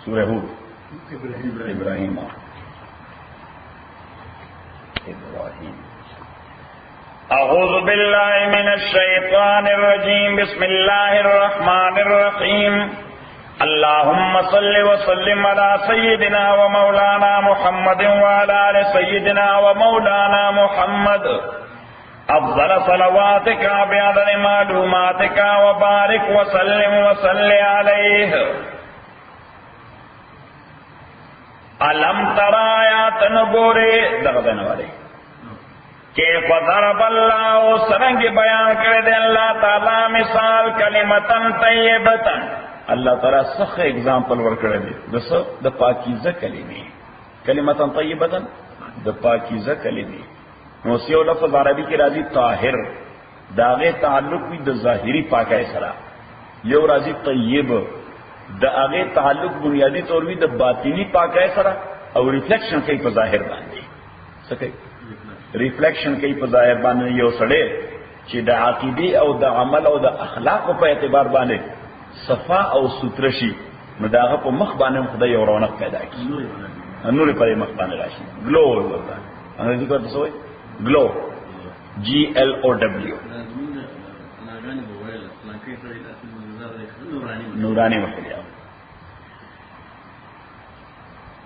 سورہ ہود ابراہیم اعوذ باللہ من الشیطان الرجیم بسم اللہ الرحمن الرحیم اللهم صل وسلم على سيدنا ومولانا محمد وعلى آل سيدنا ومولانا محمد افضل صلواتك بعدد معلوماتك وبارك وسلم وصل عليه علم ترى آیات نگورے دغدن والے کیف ضرب اللہ سرنگ بیان کرے دے اللہ تعالی مثال کلمتن طیبتن اللہ تعالیٰ سخ اگزامپل ورکڑے دے دس دا پاکیزہ کلمی کلمتن طیبتن دا پاکیزہ کلمی نوسیو لفظ عربی کی راضی طاہر داغے تعلق بھی دا ظاہری پاکہ سرا یو راضی طیب دا آغے تعلق بنیادی طور بھی دا باطنی پاکہ سرا اور ریفلیکشن کئی پا ظاہر باندے سکے ریفلیکشن کئی پا ظاہر باندے یو سڑے چی دا عقیدی او دا عمل او دا اخلاق پا اعتبار باندے صفا او سترشی نو داغا پا مخ باندے خدا یو رونق پیدا کی نوری پر مخ باندے راشی گلو انگریزی کو تسوئی گلو GLOW نورانی مخلیہ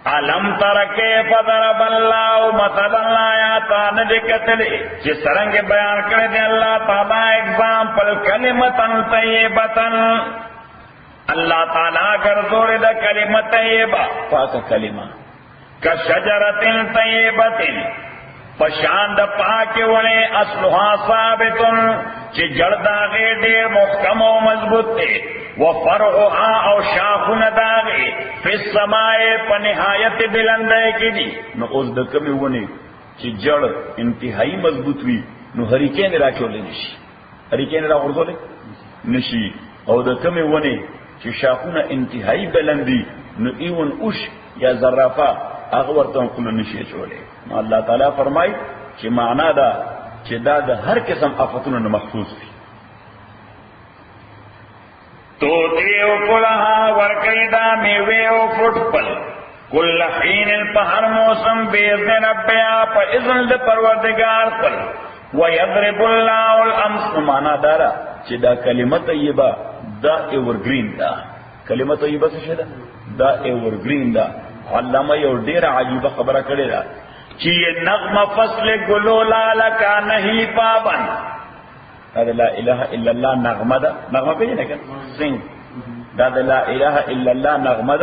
علم ترکے فضرب اللہ مثلا آیاتان دکتلی جس سرنگ بیان کرے دے اللہ تعالیٰ اگزامپل کلمتن طیبتن اللہ تعالیٰ گرزور دا کلمت طیبہ پاک کلمہ کشجرت طیبتن پشاند پاک ونے اصلها ثابتن چی جڑدا غی دیر محکم و مضبوط تے وفرعها او شاخن داغی فی السمائے پنہایت بلندے کی دی نو اس دکمی ونے چی جڑ انتہائی مضبوط وی نو ہریکین را کیوں لے نشی ہریکین را غرزو لے نشی او دکمی ونے چی شاخن انتہائی بلندی نو ایون اش یا ذرافہ اغورتاں کلو نشی چولے اللہ تعالیٰ فرمائی کہ معنی دا کہ دا ہر قسم آفتوں نے محفوظ تھی تو دیو کلہا ورقیدہ میوے و فٹ پل کل حین پہر موسم بیزن ربیا پا اذن دا پروردگار پل ویضرب اللہ الامس معنی دارا کہ دا کلمت طیبہ دا ایورگرین دا کلمت طیبہ سے شدہ دا ایورگرین دا علامہ یو دیر عجیبہ خبرہ کرے دا کہ یہ نغم فصل گلو لالا کا نہیں پابند لا الہ الا اللہ نغمہ دا نغمہ پہ جنے کن سنگ دا لا الہ الا اللہ نغمہ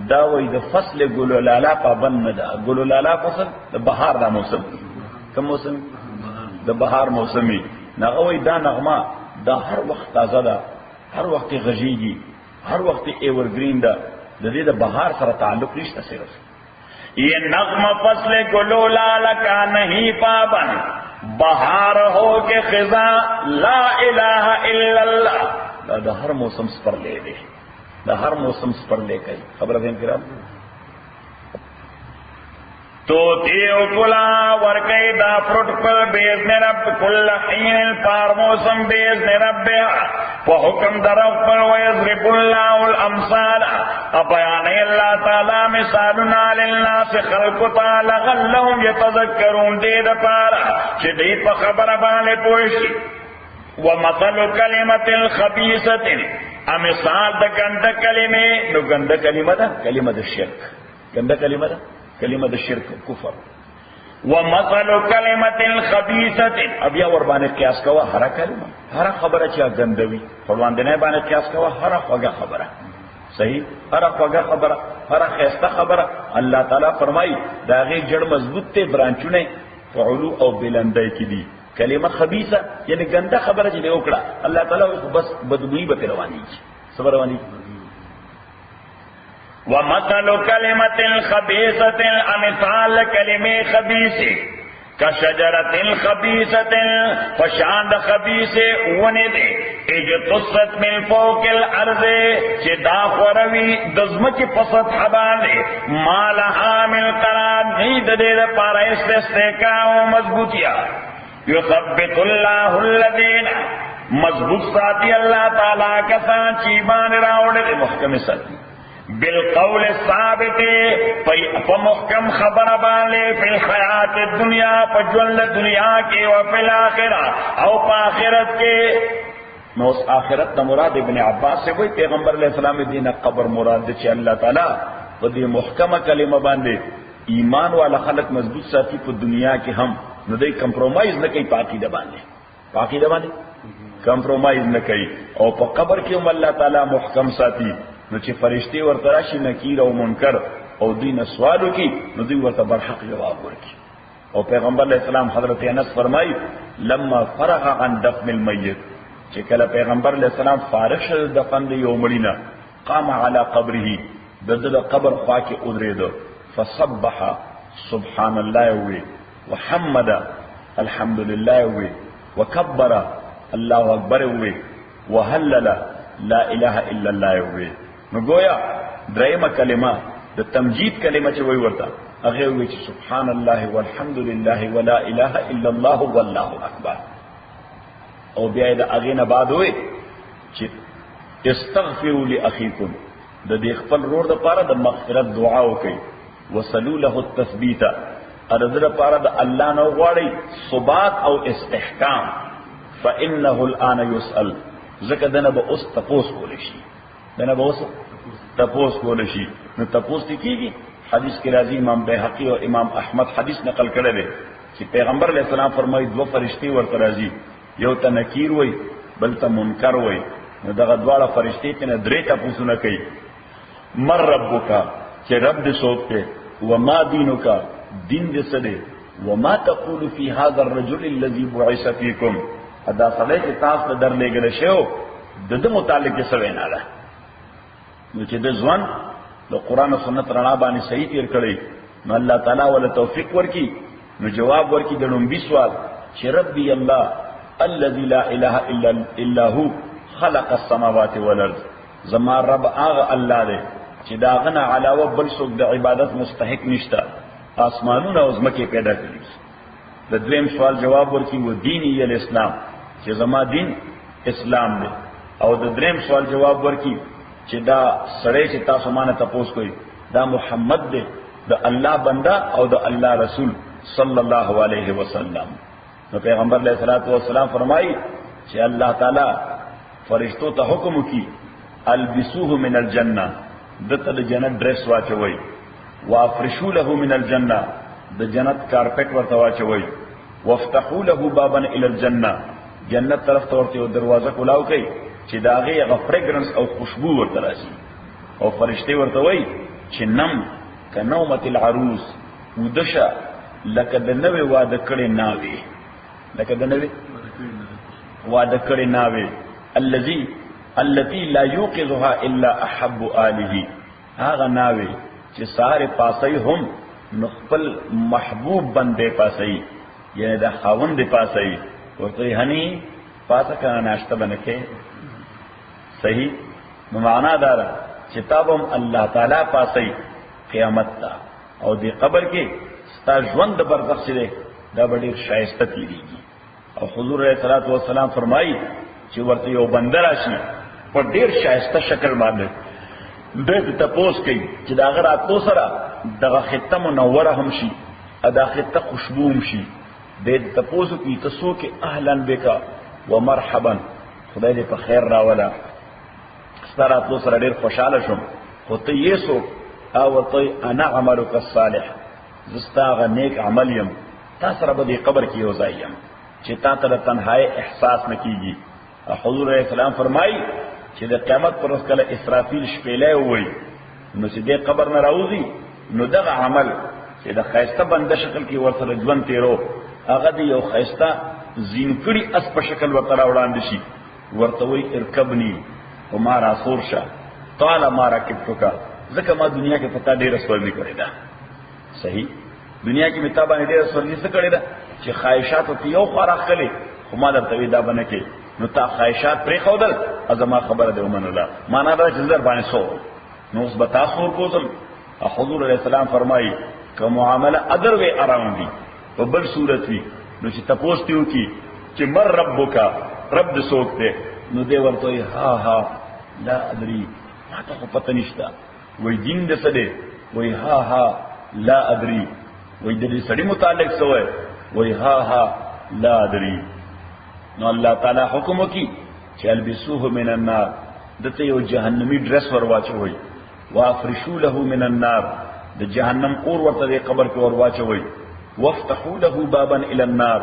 دا وی دا فصل گلو لالا پابند دا گلو لالا فصل دا بہار دا موسم کم موسم دا بہار موسمی نغوی دا نغمہ دا ہر وقت تازہ دا ہر وقت غجیگی ہر وقت ایورگرین دا دے دا بہار سر تعلق رشتہ سے رسل یہ نغم فصل گلو لالا کا نہیں پابند بہار ہو کے خزاں لا الہ الا اللہ دا ہر موسم پر لے دے دا ہر موسم پر لے گئی خبر ہے کرام تو دیو کلا ورکی دا فروٹ پر بیزن رب کل حین پار موسم بیزن رب حکم درف پر ویضرب اللہ الامثال بیان اللہ تعالی مثالنا للناس خلقتا لغلهم یتذکرون دید پارا چی دید پا خبر بانے پوشی ومثل کلمت الخبیثت امثال دا گند کلمے نو گند کلمہ دا کلمہ دا شرک گند کلمہ دا کلمہ دا شرک کفر ومثل کلمت الخبیثت اب یا وربانے قیاس کوا ہر کلمہ ہر خبر چاہ گندوی فروان دینے بانے قیاس کوا ہر خوگا خبر صحیح ہر خوگا خبر ہر خیستہ خبر اللہ تعالیٰ فرمائی داغی جڑ مضبوط تے برانچونے فعلو او بلندے کی دی کلمہ خبیثہ یعنی گندہ خبر جلے اکڑا اللہ تعالیٰ بس بدبوئی بپی روانی صبر روانی ومثل کلمت خبیثت امثال کلمہ خبیث کشجرت خبیثت فشاند خبیث ونی دے اجتصت من فوق الارض چی داخوروی دزمکی پسط حبانے مالہا من قرار نید دے دا پارا استحکام و مضبوطیا یثبت اللہ الذین مضبوط ساتھی اللہ تعالیٰ کسان چیمان راوڑے محکم ساتھی بالقول الثابت فمحکم خبر باندې فی الحیات الدنیا فجل دنیا کې او فی الاخره او په آخرت کې. نو اس آخرت ته مراد ابن عباس سے وہی پیغمبر علیہ السلام دین قبر مراد چې الله تعالی په دې محکمه کلمه باندې ایمان والا خلق مضبوط ساتي په دنیا کې هم نو دوی کمپرومایز نه کوي پاکی ده باندې کمپرومایز نه کوي او په قبر کې هم الله تعالی محکم ساتي. نو چې فرشتي ورته راشي نکیر او منکر او دین سوالو کی نو دوی ورته برحق جواب ورکړي. او پیغمبر علیہ السلام حضرت انس فرمایي لما فرغ عن دفن المیت چې کله پیغمبر علیہ السلام فارغ شو دفن د یو مړینا قام على قبره ددل قبر خوا کې ودرېدو فسبح سبحان الله وی وحمد الحمد لله وی وكبر الله اکبر وی وهلل لا اله الا الله وی. نو گویا درېمه کلمه د تمجید کلمه چې وی ورته هغه وی چې سبحان الله والحمد لله ولا اله الا الله والله اکبر. او بیا د هغه نه بعد وی چې استغفروا لاخيكم د دې خپل رور د پاره د مغفرت دعا وکړي وصلوا له التثبيت ارذر پاره د الله نو غواړي ثبات او استحکام فانه الان يسأل زکه دنه به اوس تپوس کول شي نو تپوس کیږي. حدیث کې راځي امام بیهقی او امام احمد حدیث نقل کړی دی چې پیغمبر علیہ السلام فرمایي دو فرشتي ورته راځي یو ته نکیر وای بل ته منکر وای. نو دغه دواړه فرشتي ته درې تپوسونه کوي مر ربک چې رب دې څوک دی وما دینک دین دې څه دی وما تقول فی هذا الرجل الذي بعث فيكم ادا سړی چې تاسو در لګل شو د متعلق څه وینا ده. نو چې د ځوان د قران او سنت رڼا باندې صحیح تیر کړی نو الله تعالی ول توفیق ورکي نو جواب ورکي د لومبي سوال چې ربي الله الذي لا اله الا هو خلق السماوات والارض زما رب هغه الله دی چې دا غنه علاوه بل څوک د عبادت مستحق نشته اسمانونه او زمکه پیدا کړی. د دویم سوال جواب ورکي و دیني الاسلام چې زما دین اسلام دی. او د دریم سوال جواب ورکي چې دا سړی چې تاسو مانه تاسو کوي دا محمد دی د الله بنده او د الله رسول صلی الله علیه وسلم. نو پیغمبر علیہ الصلوۃ والسلام فرمایي چې الله تعالی فرشتو ته حکم وکي البسوه من الجنه دته د جنت ډریس واچوي وافرشوا له من الجنه د جنت کارپټ ورته واچوي وافتحوا له بابا الى الجنه جنت طرف ته ورته دروازه کولاو کوي چې داغه غ فرګرنس او خوشبو ورته راشي. او فرشتي ورته وای چې نم کنومت العروس ودشه لکه د نوې واده کړي ناوي التي لا يوقظها الا احب اله هغه ناوي چې ساره پاسي هم نخپل محبوب بندے پاسي یعنی د خاوند پاسي ورته هني پاسه کنه ناشته بنکه صحیح. نو معنا دار چې تابم الله تعالی پاسي قیامت تا او دی قبر کې ستا ژوند د برزخ سره دا ډېر شایسته تیریږي. او حضور علیہ الصلوۃ والسلام فرمایي چې ورته یو بندر راشي په ډېر شایسته شکل باندې دې تپوس کوي چې دا غره اتو سره دغه خطه منوره هم شي ادا خطه خوشبو هم شي دې تپوس کوي تاسو کې اهلا بک ومرحبا خدای دې په خیر راولا ستاره اتو سره ډېر خوشاله شوم خو ته یې سو او ته انا عملک الصالح زستاغه نیک عمل یم تاسو رب دې قبر کې یو ځای یم چې تا ته تنهایی احساس نکېږي. حضور علیہ السلام فرمایي چې د قیامت پر ورځ کله اسرافیل شپېلې وای نو چې دې قبر نه راوځي نو دغه عمل چې د خیسته بنده شکل کې ورسره ژوند تیرو هغه دی یو خیسته زینکړي اس په شکل ورته راوړاندې شي ورته وای ارکبنی ومارا سورشا طال ما رکبتک ځکه ما دنیا کې پتا ډېر سوال کړی دا صحیح دنیا کې متا باندې ډېر سوال نشته کړی دا چې خواهشات او یو خراخ کړي خو ما درته دا باندې کې نو تا خواهشات پرې خودل ازما خبره ده ومن الله معنا دا چې زر باندې سو نو اوس بتا سور کوزم. حضور علیہ السلام فرمایي که معامله ادر وی اراوند دي په بل صورت وی نو چې تاسو ته وکی چې مر ربک رب دې سوک ته نو دې ورته ها لا ادري ما ته پته نشته وی دین د څه دی؟ وی ها ها لا ادري. وی د دې سړي متعلق څه وای؟ وی ها ها لا ادري. نو الله تعالی حکم وکي چې البسوه من النار، دته یو جهنمی ډرس ور واچوي، وافرشوا له من النار، د جهنم اور ورته د قبر کې ور واچوي، وافتحوا له بابا الى النار،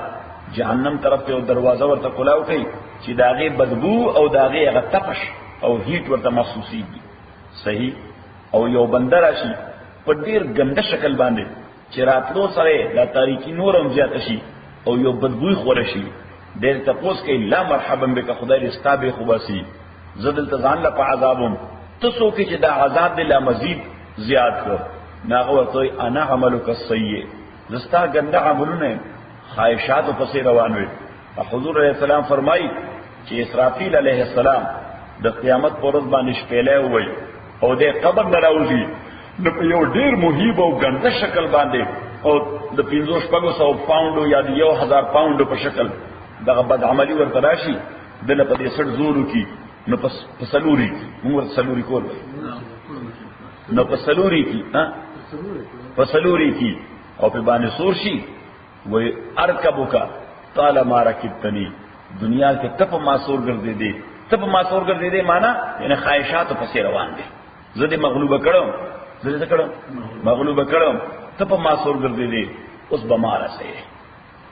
جهنم طرف ته دروازه ورته کلاو کوي چې داغه بدبو او داغه هغه تپش او هیټ ورته محسوسيږي. صحیح. او یو بندر راشي په ډیر ګنده شکل باندې چې راتلو سره د تاریکی نورم زیات شي او یو بدبوی خور شي، ډیر تپوس کوي لا مرحبا بک، خدای دې ستابه خوباسي، زدل تزان له عذابم، تسو کې چې دا عذاب دې لا مزید زیات کړ. ناغه ورته انا عملک السیئ، زستا ګنده عملونه خواہشات پسې روان وي. حضور علیہ السلام فرمایي چې اسرافیل علیہ السلام د قیامت پر ورځ باندې شپېلې وي او د قبر نه راوځي نو په یو ډیر مهیب او ګنده شکل باندې او د 500 پاونډو یا د 1000 پاونډو په شکل دغه بد عملی ورته راشي، دله په دې سړ زورو کې نو په سلوري موږ سلوري کول نو په سلوري کې په سلوري کې او په باندې سور شي وی ارکبوکا طالما رکبتنی، دنیا کې تپ ماسور ګرځې دي، تپ ماسور ګرځې دي معنا یعنی خواہشات پسې روان دي. زه دې مغلوب کړم، زه دې کړم مغلوب کړم، تپ ماسور ګرځې دي، اوس بمار سي،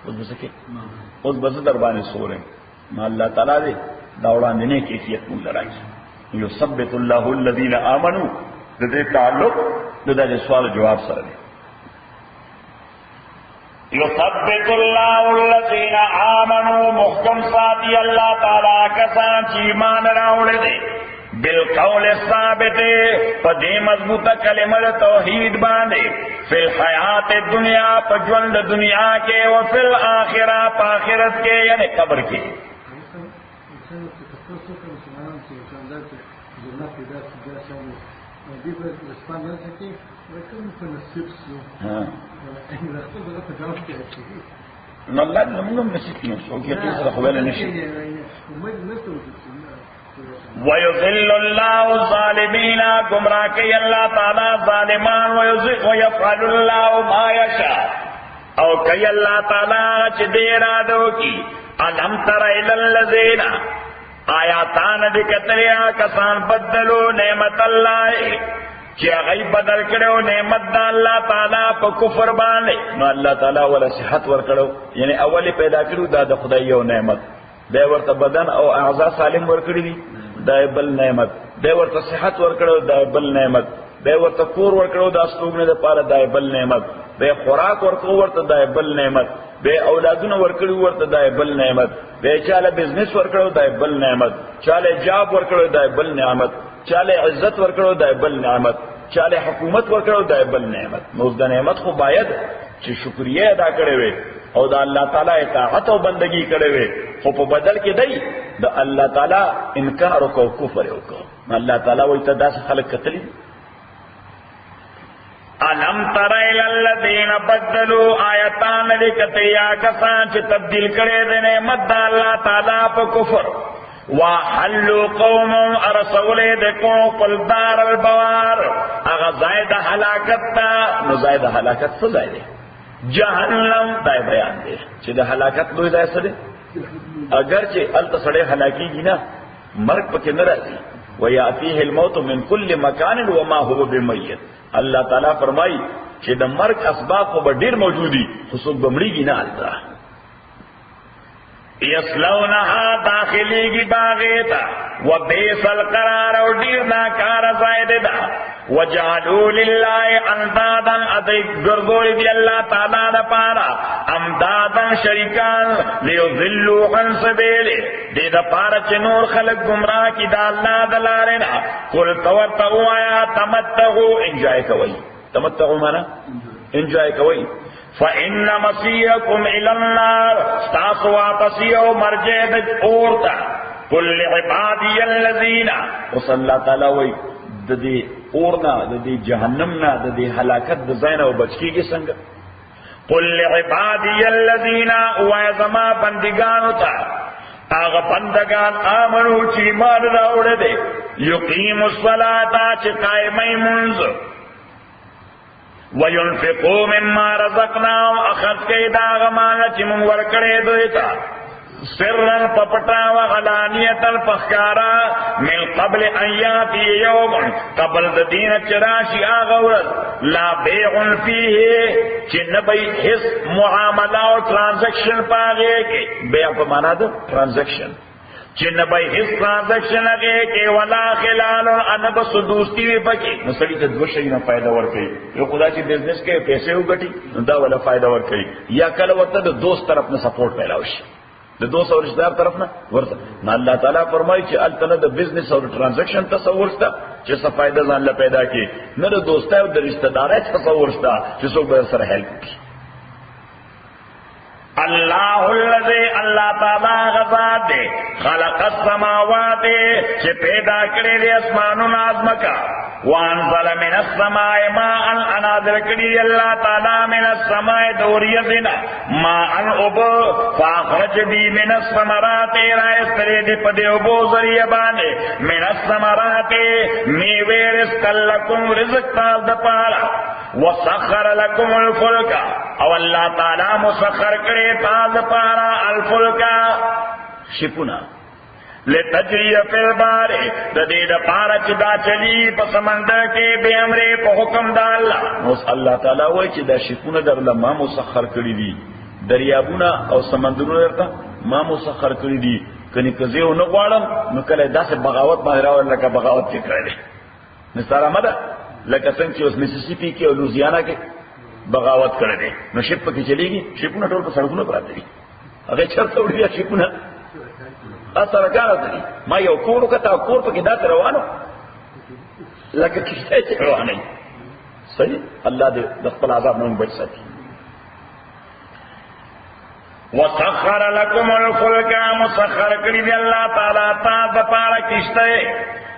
اوس بسکه اوس بز در باندې سورې. ما الله تعالی دې دا وړاندې نه کیفیت مونږ راځي. یثبت الله الذين امنوا، د دې تعلق د دې سوال جواب سره دی. یثبت الله الذين آمنوا، محکم ساتي الله تعالی کسان چې ایمان راوړل دي، بالقول الثابت، په دې مضبوطه کلمه توحید باندې، فی الحیات الدنیا، په ژوند د دنیا کې، او فی الاخره، په آخرت کې یعنی قبر کې. نو الله دې موږ نصیب کړي او کې تاسو خو ویل نشي. ويذل الله الظالمين، گمراہ کوي الله تعالی ظالمان، ويفعل الله ما يشاء، او کوي الله تعالی چې دې اراده وکي. الم تر الى الذين، آیاتان دې کتلیا کسان بدلو نعمت الله، چې هغه بدل کړو نعمت د الله تعالی په کفر باندې. نو الله تعالی ولا صحت ور کړو، یعنی اولی پیدا کړو دا د خدای یو نعمت، به ورته بدن او اعضاء سالم ور کړی دي، دا بل نعمت، به ورته صحت ور کړو، دا بل نعمت، به ورته کور ور کړو، دا ستوګنه د پاره، دا بل نعمت، به خوراک ور کړو ورته، دا بل نعمت، به اولادونه ور کړو ورته، دا بل نعمت، به چاله بزنس ور کړو، دا بل نعمت، چاله جاب ور کړو، دا بل نعمت، چاله عزت ور کړو، دا بل نعمت، چاله حکومت ور کړو، دا بل نعمت. نو د نعمت خو باید چې شکریا ادا کړې وي او د الله تعالی اطاعت او بندگی کړې وي، خو په بدل کې دی د الله تعالی انکار او کفر وکړو. الله تعالی وایي ته داسې خلک کتلی. الم تر الى الذين بدلوا، آیاتان لکتیا کسان چې تبدیل کړي د نعمت د الله تعالی په کفر. وحلوا قوم، ارسول دکو قل دار البوار، اغا زائد حلاکت تا. نو زائد حلاکت څه ځای دی؟ جهنم. دا بیان دی چې د حلاکت لوی ځای څه دی؟ اگر چې الته سړی هلاکیږي نه، مرګ پکې نه راځي. ویاتیه الموت من كل مکان وما هو بمیت. الله تعالی فرمایي چې د مرګ اسباب خو به ډیر موجودي، خو څوک به مړیږي نه الته. یسلونها، داخلیگی باغیتا، وبئس القرار، او دیر ناکار زائد دا. وجعلوا للہ اندادا، ادھے گردولی دی اللہ تعالیٰ دا پارا امدادا شریکان، لیضلوا عن سبیلے، دی دا پارا چنور خلق گمراہ کی دا اللہ دلارنا. قل تورتعو آیا تمتعو، انجوائے کوئی، تمتعو مانا انجوائے کوئی. فإن مصيركم إلى النار، استاسوا واپسیو مرجع د اورتا. قل عبادي الذين، وصلى الله تعالی وی د دې اورنا، د دې جهنمنا، د دې هلاکت د زین او بچکیږي څنګه. قل عبادي الذين، وایزما بندگانو ته، هغه بندگان آمنو چې ایمان راوړل دي، یقیم الصلاة چې قائمای منځ وینفقوا مما رزقناهم اخذ کئی دا غمانا چی من ورکڑے دویتا سرن پپٹا وغلانیتا پخکارا من قبل ایاتی یوم قبل دین چراشی آغورت لا بیع فیه چی نبی حس معاملہ و ٹرانزیکشن پاگے کے بیع پا مانا دو ٹرانزیکشن چی نبی حس ٹرانزیکشن اگے کے ولا خلال انبس دوستی بھی پکی نسلی تا دو شئینا فائدہ ورکی یو خدا چی بزنس کے پیسے ہو گٹی دا والا فائدہ ورکی یا کل وقت دا دوست طرف نے سپورٹ پیلاوشی دا دوست اور رشتہ دار طرف نہ ورتا نہ اللہ تعالیٰ فرمائی چی التنا دا بزنس اور ٹرانزیکشن تصور ستا چی سا فائدہ زان اللہ پیدا کی نہ دا دوست ہے دا رشتہ دار ہے تصور ستا چی سو بیر سر ہیلپ کی اللہ الذی اللہ تعالیٰ غزاد دے خلق السماوات چی پیدا کرے دے اسمان آزمکا وانزل من السماء ماء انادر کری اللہ تعالیٰ من السماء دوریتنا ماء ابو فاخرج دی من السمرات رائس کرے دے پدے ابو ذریعہ بانے من السمرات میوے رزق لکم رزق تال دپارا وسخر لکم الفلک او اللہ تعالیٰ مسخر کرے تال دپارا الفلک شپنا لتجری فی البار ددید پارا چدا چلی پا سمندر کے بے امرے پا حکم دا اللہ نوس اللہ تعالیٰ ہوئی چی دا شکون در اللہ ما مسخر کری دی دریابونا او سمندرون درتا ما مسخر کری دی کنی کزیو نگوارم نکل دا سے بغاوت ماہراو لکا بغاوت کے کرے نستارا مدہ لکا سنگ چی اس میسیسیپی کے اور لوزیانا کے بغاوت کرے دے نو شپ کی چلے گی شپونا ٹول پا سڑکونا پر آتے گی اگر چرتا اڑ گیا شپونا اثر کارا تری ما یو کورو کتا کور پا کدا روانو لکه کشتے چه روانی صحیح اللہ دے دخل عذاب نون بچ سکی وسخر لکم الفلک مسخر کری دی اللہ تعالیٰ تا دپارا کشتے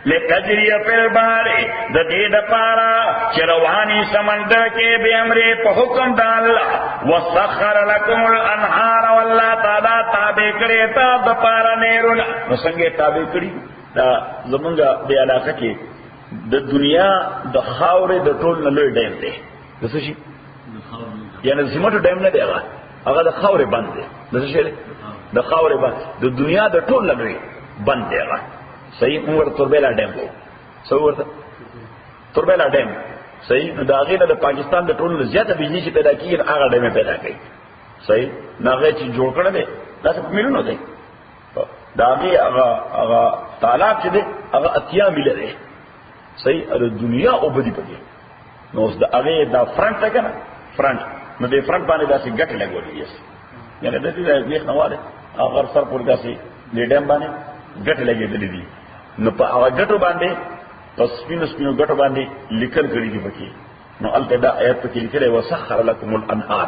لتجری فی البحر ددید پارا چروانی سمندر کے بے امرے پا حکم دا اللہ وسخر لکم الانہار واللہ تعالیٰ تابع کرے تا دپارا نیرونا نسنگے تابع کری دا زمانگا بے علاقہ کے دا دنیا دا خاور دا ٹول نلوی ڈیم دے دسو شی یعنی سیمٹو ڈیم نہ دے گا اگر دا خاور بند دے دسو شی دا خاور بند دا دنیا دا ٹول نلوی بند دے گا صحیح مور تربیلا ڈیم کو سو ورته تربیلا ډیم صحیح دا غیر د پاکستان د ټولو زیاته بجلی چې پیدا کیږي هغه ډیم پیدا کوي صحیح ناغه چې جوړ کړل دي دا څه مليونو دي دا هغه طالب چې دي هغه اتیا مل دي صحیح د دنیا او بدی پدې نو د هغه دا فرنٹ څنګه فرنٹ نو د فرنٹ باندې داسې ګټ لګولې یس یعنی د دې نه خنواله هغه سر پر داسې د ډیم باندې ګټ لګېدلې دي نو په هغه ګټو باندې پس سپینو ګټو باندې لیکل کړي دي پکې نو البته دا آیت پکې لیکل وسخر لكم الانهار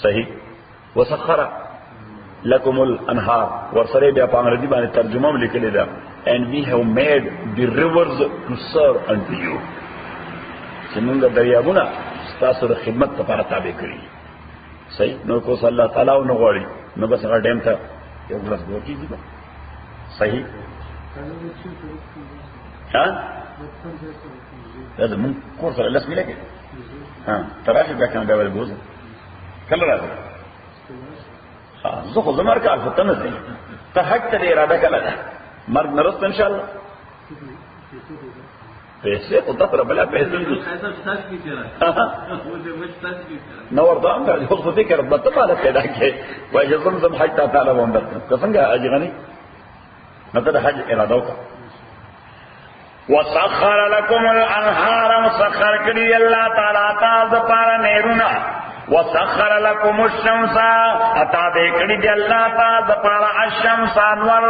صحیح وسخر لكم الانهار ورسره بیا په انګریزي باندې ترجمه لیکل ده and we have made the rivers to serve unto you چې موږ دریابونه تاسو د خدمت لپاره تابع کړی صحیح نو کو صلی الله تعالی او نو غواړي نو بس هغه ډیم ته یو ګلاس وکی دي صحیح ها هذا من کور سره لاس ملګری ها تراشه بیا کنه دا ول بوزه کله راځي ها زه خو زمر کار فتن نه دي ته حق ته اراده کله ده مرګ نرست ان شاء الله پیسے کو تر بلا پیسے نو ورته انګر خو څه فکر به ته مال پیدا کې وای زمزم حج تعالی وندر څنګه اجغنی مطلب حج اراده وکړه وسخر لكم الانهار مسخر کړي الله تعالی تاسو لپاره نهرونه وسخر لكم الشمس اتا دې کړي دی الله تعالی لپاره الشمس انور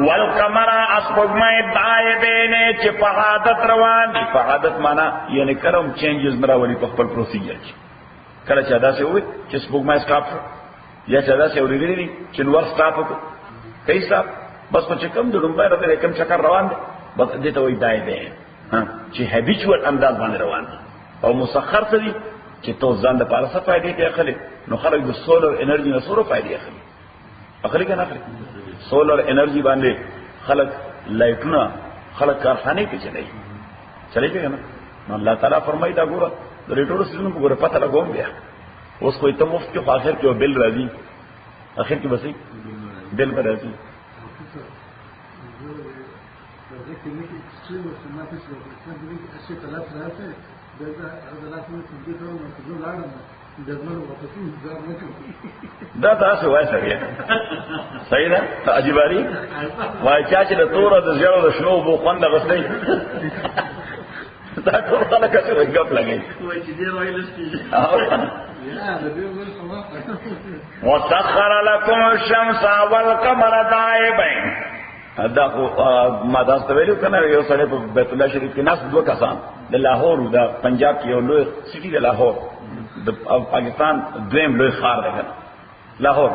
والقمر اسبغمای دایبین چې په عادت روان دي په عادت معنا یعنی کرم چینجز مراولي په خپل پروسیجر کې کله چې ادا شي وي چې سبغمای سٹاپ یا چې ادا شي ورېږي چې نور سٹاپ کوي سٹاپ بس په کوم د لومبای راته کوم چکر روان دي بس دې ته وای دایبین چې هابیچوال انداز باندې روان دي او مسخر څه دي چې تو ځان د پاره څه فائدې ته اخلي نو خلک د سولر انرژي نه سره فائدې اخلي کنه اخلي سولر انرژي باندې خلک لایټونه خلق کارخانه کې چلے کې نه. الله تعالی فرمایي دا ګوره د ریټورو سيزونو په ګوره پته لګوم بیا اوس خو ته مفت کې اخر کې بل راځي اخر کې بسې بل به راځي. دا تاسو وایي سړی صحیح ده ته عجیباری وایي چې د تور د زیړو د شنو بو خوند غسلې دا ټول خلک څه غږ لګي وایي چې دی وایي لستی وسخر لكم الشمس والقمر دائبين. دا ما تاسو ویلو کنه یو سړی په بیت الله شریف کې ناس دوه کسان د لاهور دا پنجاب کې یو لوی سټي د لاهور د پاکستان دویم لوی ښار دی لاهور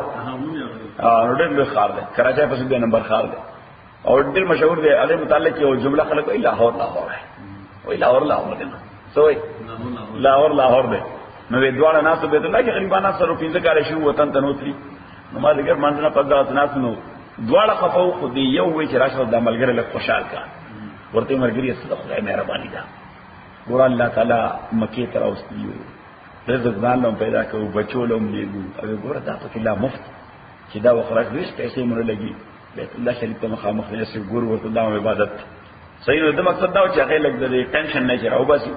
ډېر لوی ښار دی کراچۍ په دوه نمبر ښار دی او ډېر مشهور دی. هغه متعلق یو جمله خلک وایي لاهور لاهور ہے وایي لاهور دی نو سوې لاهور دی. نو دوړه ناس بیت الله کې غریبانه سره 15 کال شو وطن ته نوتري نو ما دغه منځنه په دغه ناس نو دواړه خفو خو دی یو وی چې راشه د عملګر له خوشحال کا ورته مرګري صدق خدای مهرباني ده ګور الله تعالی مکه تر اوستیو رزق ځانو پیدا کوو بچولم لیګو او ګور دا په الله مفت چې دا وخرج ویش پیسې مونږ لګي بیت الله شریف ته مخامخ نه ګور ورته د عبادت صحیح نو د مقصد دا چې هغه لګ د ټینشن نه چراو باسي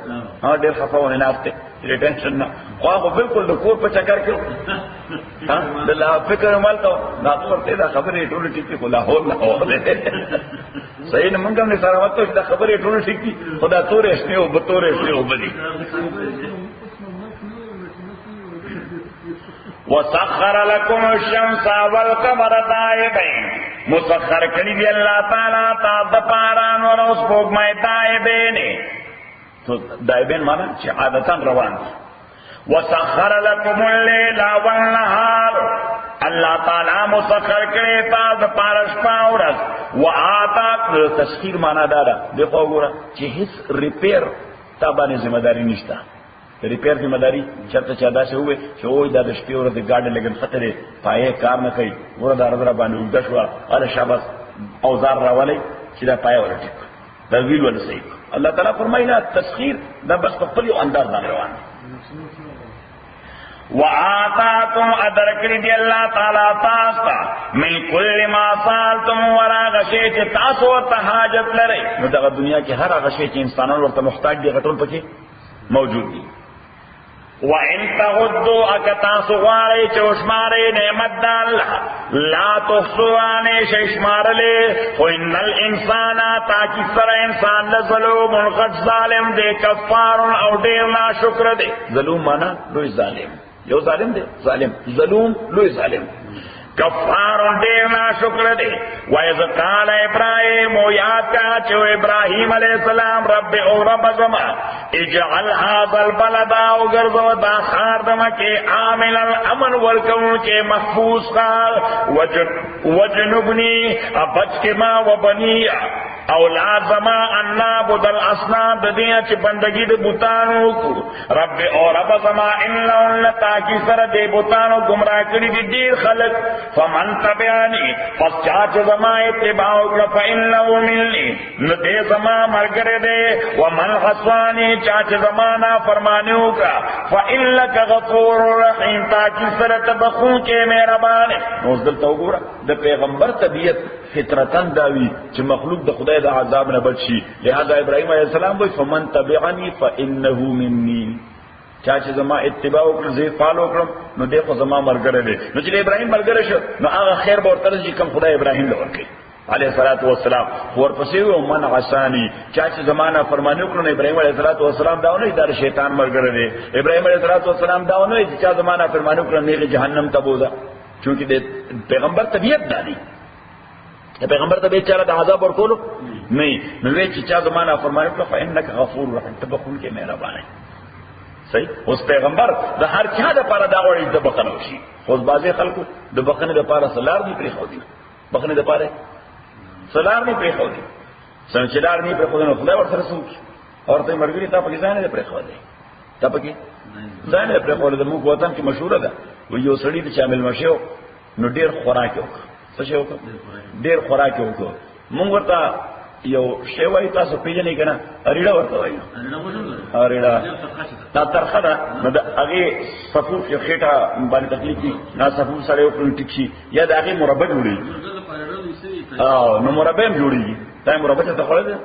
ها ډېر خفاونه نه افته د ټینشن نه خو بالکل د کور په چکر کې ها د لا فکر مالته دا ورته دا خبرې ټول ټیک په لاهور نه اوله صحیح نه مونږ نه سره وته دا خبرې ټول ټیک دي خدا تورې شنه او بتورې شنه او بدی. وسخر لكم الشمس والقمر دائبين. مسخر کړی دی الله تعالی تاسو د پاران او اوس په مې دائبين. تو دائبين معنی چې عادتاً روان دي. وسخر لكم الليل والنهار. الله تعالی مسخر کړی تاسو د پارش پاورس وآتا تسخير معنی دا ده دغه وګوره چې هیڅ ریپیر تابانه ذمہ داری نشته. ریپیر ذمہ داری چرته چادا شو وي چې وای دا د شپې ور د ګاډي لګن خطرې پایې کار نه کوي ور دا رضا باندې وګد شو ال شاباس اوزار راولي چې دا پایې ورټیک دا ویل ول صحیح. الله تعالی فرمایله تسخير دا بس په خپل انداز باندې روان. وآتاكم ادرکړي دی الله تعالی تاسو من کل ما سالتم ورا غشیت تاسو ته حاجت لري. نو دغه دنیا کې هر هغه شی چې انسانانو ورته محتاج دي غټول پکې موجود دي. وَإِن تَعُدُّوا أَكَتَاسُ غَارِي چوشماري نعمت دال لا تحصواني ششمارلي وَإِنَّ الْإِنسَانَ تاكي سر انسان لظلوم غد ظالم دے کفار او دیر نا شکر دے. ظلوم مانا لوی ظالم یو ظالم دے ظالم ظلوم لوی ظالم کفار دیر نا شکر دے. وَإِذْ قَالَ إِبْرَاهِيمُ یاد کا چو ابراہیم علیہ السلام رب او رب زما اجعل هذا البلد او گرزو دا خار دمکے آمن الامن والکون کے محفوظ خار وجنبنی بچ کے ما و بنی اولاد زما ان نعبد الاصنام دنیا چ بندگی د بوتانو کو رب او رب زما ان تاکی سر دے بوتانو گمراہ کړي دي ډیر خلق. فمن تبعنی پس چاچ زما اتباع کړه فإنه مني نو دې زما مرګره دے. ومن حسوانی چاچ زما نا فرمانیو کا فإنك غفور رحیم تاکی سر تبخو کې مهربان. نو دلته وګوره د پیغمبر طبیعت فطرتن داوی چې مخلوق د خدای د عذاب نه بچي. لہذا ابراہیم علیہ السلام وی فمن تبعنی فإنه مني چا چې زما اتباع وکړ زه فالو کړم نو دغه زما مرګره دي. نو چې ابراهیم مرګره شو نو هغه خیر به ورته چې کوم خدای ابراهیم له ورکړي علیه الصلاۃ والسلام. ورپسې و من عصانی چا چې زمانہ فرمانه وکړ نو ابراهیم علیه الصلاۃ والسلام داونه د شیطان مرګره دي. ابراهیم علیه الصلاۃ والسلام داونه چې چا زمانہ فرمانه وکړ نه جهنم ته بوزا چونکه د پیغمبر طبیعت دادی پیغمبر ته بیچاره د عذاب ورکولو نه نو چې چا زمانہ فرمانه وکړ فإنك غفور رحیم تبخون کې مهربان. صحیح اوس پیغمبر د هر چا د پاره دا وړي د بخنه وشي. اوس بازي خلکو د بخنه د پاره سلار نه پری خو دي بخنه د پاره سلار نه پری خو دي سنچلار نه پری خو نه خدای ورته رسول اورته مرګري تا پکې ځان نه پری خو دي تا پکې ځان نه پری خو د موږ وطن کې مشهور ده و یو سړی د شامل مشو نو ډیر خوراک وکړ څه شو ډیر خوراک وکړ. موږ ورته یو شی وایي تاسو پیژنئ که نه اریړه ورته وایي اریړه دا ترخه ده نو د هغې صفوف یو خېټه باندې تکلیف وي نا صفوف سره یو کړي ټیک شي یا د هغې مربع جوړېږي نو مربع هم جوړېږي دا یې مربع چېرته خوړی دی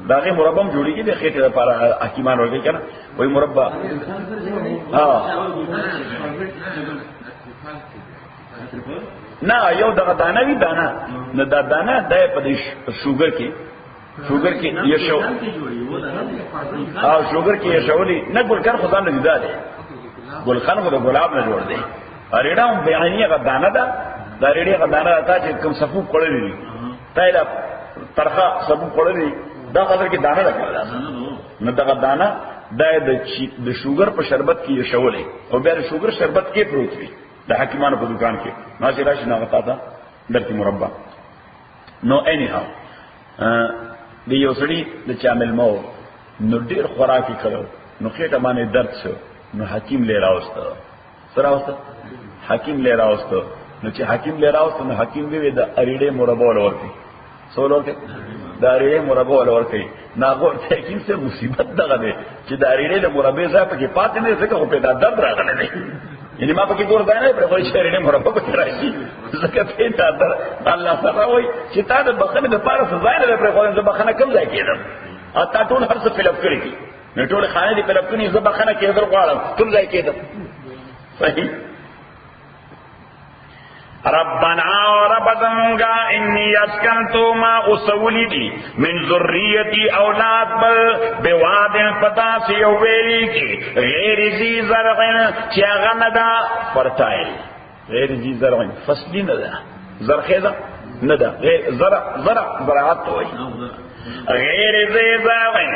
د هغې مربع هم جوړېږي د خېټې لپاره حکیمان ورکوي که نه وایي مربع نه یو دغه دانه وي دانه نو دا دانه دا په دې شوګر کې یشو شوګر کې یشولي نه ګلخان خدای نه دیدا دی ګلخان خو د ګلاب نه جوړ دی اریډا هم بیانیه غ دانه ده دا ریډي غ دانه تا چې کوم صفوف کړی دی تایلا ترخه صفوف کړی دا قدر کې دانه راکړه نو دغه دانه د شوګر په شربت کې یشولي او بیا د شوګر شربت کې پروت وي د حکیمانو په دکان کې ناشې راشي نه غتا تا درته مربع نو اني هاو دی یو سړي د چامل مو نو ډیر خوراکي کړو نو خېټه باندې درد شو نو حکیم لې راوسته سره واست حکیم لې راوسته نو چې حکیم لې راوسته نو حکیم وی د اریډې مربع ورکړي سولور کې د اریډې مربع ورکړي ناغور حکیم سے مصیبت دغه دی چې د اریډې د مربع ځای په کې پاتې نه ځکه خو پیدا درد راغلی دی یعنی ما پکې ګور دا نه پر خو شهر نه مربع پکې راشي ځکه پیدا در الله سره وای چې تا د بخنه د پاره سزا نه پر خو د بخنه کم ځای کېدم او تا ټول هر څه فلپ کړی دي نو ټول خانه دي فلپ کړي زه بخنه کېدل غواړم کم ځای کېدم صحیح ربنا رب زمونگا انی اسکنتو ما اسولی دی من ذریتی اولاد بل بواد پتا سی اویلی کی غیر زی زرغن چیاغا ندا فرطائل غیر زی زرغن فصلی ندا زرخیزا ندا زراعت توی غیر زی زرغن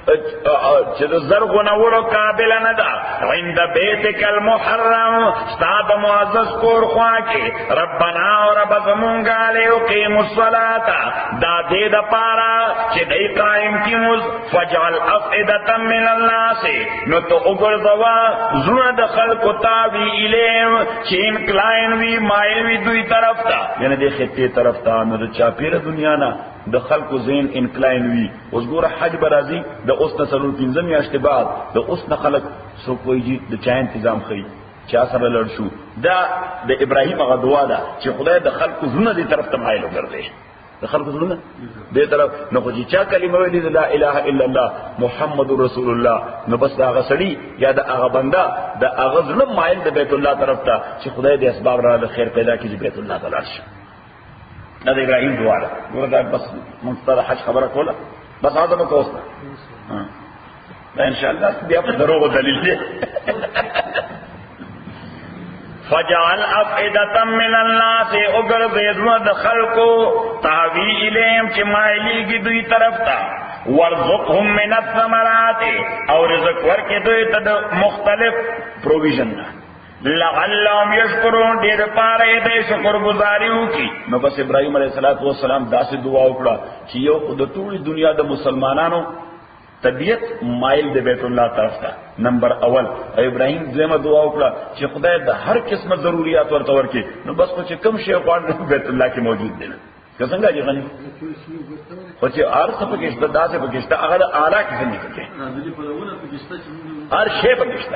چې د زرغونورو قابل نه ده عند بیتک المحرم استاد معزز کور خوا کې ربنا او رب زمونږه لیقیم الصلاة دا دې د پاره چې دې قائم کیموز فجعل افئدة من الناس نو تو وګرځوا زړه د خلکو تاوی الیم چې انکلاین وی مایل وی دوی طرف ته یعنی دې خطې طرف ته نو د چاپیره دنیا نه د خلکو ذهن انکلاین وی اوس ګوره حج برازي د اوس نسلو پنځم میاشتې بعد د اوس نه خلک سو کوی د چا تنظیم خي چا سره لړ شو دا د ابراهیم هغه دعا ده چې خدای د خلکو زونه دې طرف ته مایل وګرځي د خلکو زونه دې طرف نو خو چې چا کلمه ویلې لا اله الا الله محمد رسول الله نو بس دا هغه سړي یا د هغه بنده د هغه زونه مایل د بیت الله طرف ته چې خدای دې اسباب را د خیر پیدا کړي بیت الله تعالی شي دا د ابراهیم دعا ده ګوره دا بس مونږ حج خبره کوله بس هغه به کوسته دا ان شاء الله بیا په دروغ دلیل دی فجعل افئدة من الناس اگرزید ود خلقو تاوی الیم چی مائلیگی دوی طرف تا ورزقهم من الثمرات او رزق ورکی دوی تا مختلف پروویژن لعلهم یشکرون دیر پاره دې شکر گزاریو کی نو بس ابراهیم علیہ السلام داسې دعا وکړه چې یو د ټول دنیا د مسلمانانو طبیعت مایل د بیت الله طرف ته نمبر اول ابراهیم دغه دعا وکړه چې خدای د هر قسمه ضرورت ورته ورکړي نو بس خو چې کم شی غواړي بیت الله کې موجود دی څنګه دی غني خو چې ارث په کې ست داسې په کې ست هغه اعلی کې څنګه کوي هر شی په کې ست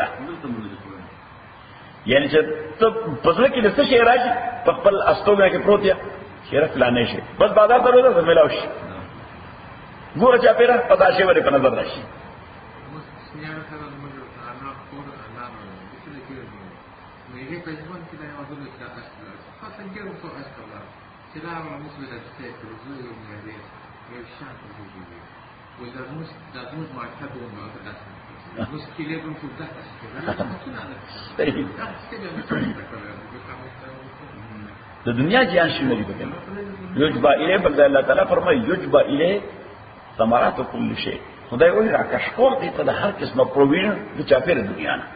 یعنی چې ته پزله کې د څه شی راځي په خپل استوګه کې پروت یا شیره فلانه شي بس بازار ته ورته ملاو شي ګوره چا پیرا پتا شي ورې په نظر راشي د دنیا جان شي نه لیکل یجبا الیه بل الله تعالی فرمایي یجبا الیه ثمرات كل شيء خدای وایي راکش کول دې ته د هر قسمه پروویژن د چاپیره دنیا نه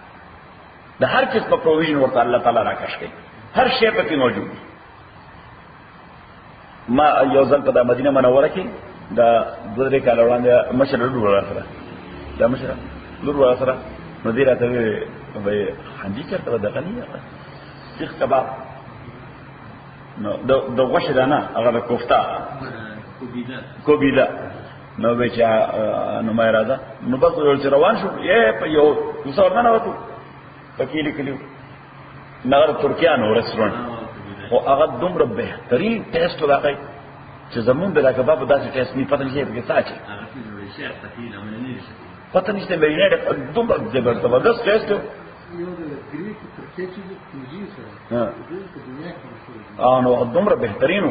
د هر قسمه پروویژن ورته الله تعالی راکش کوي هر شی پکې موجود دی ما یو ځل په مدینه منوره کې دا دوه کال وړاندې مشر لور سره دا مشر لور سره مدیره ته وي هندي چرته د غنیه سیخ کباب نو د غوښه نه هغه د کوفته کوبیده نو به چې نو مې راځه نو بس ورته روان شو یې په یو څور نه وته پکې لیکلو نغر ترکیانو رستورانت او هغه دومره بهترین ټیسټ راغی چې زمون د کباب داسې ټیسټ نه پته نشي په ساچ پته نشته مې نه دومره زبردست ټیسټ یو د ګریک ترکیه چې کوجی سره نو دومره بهترینو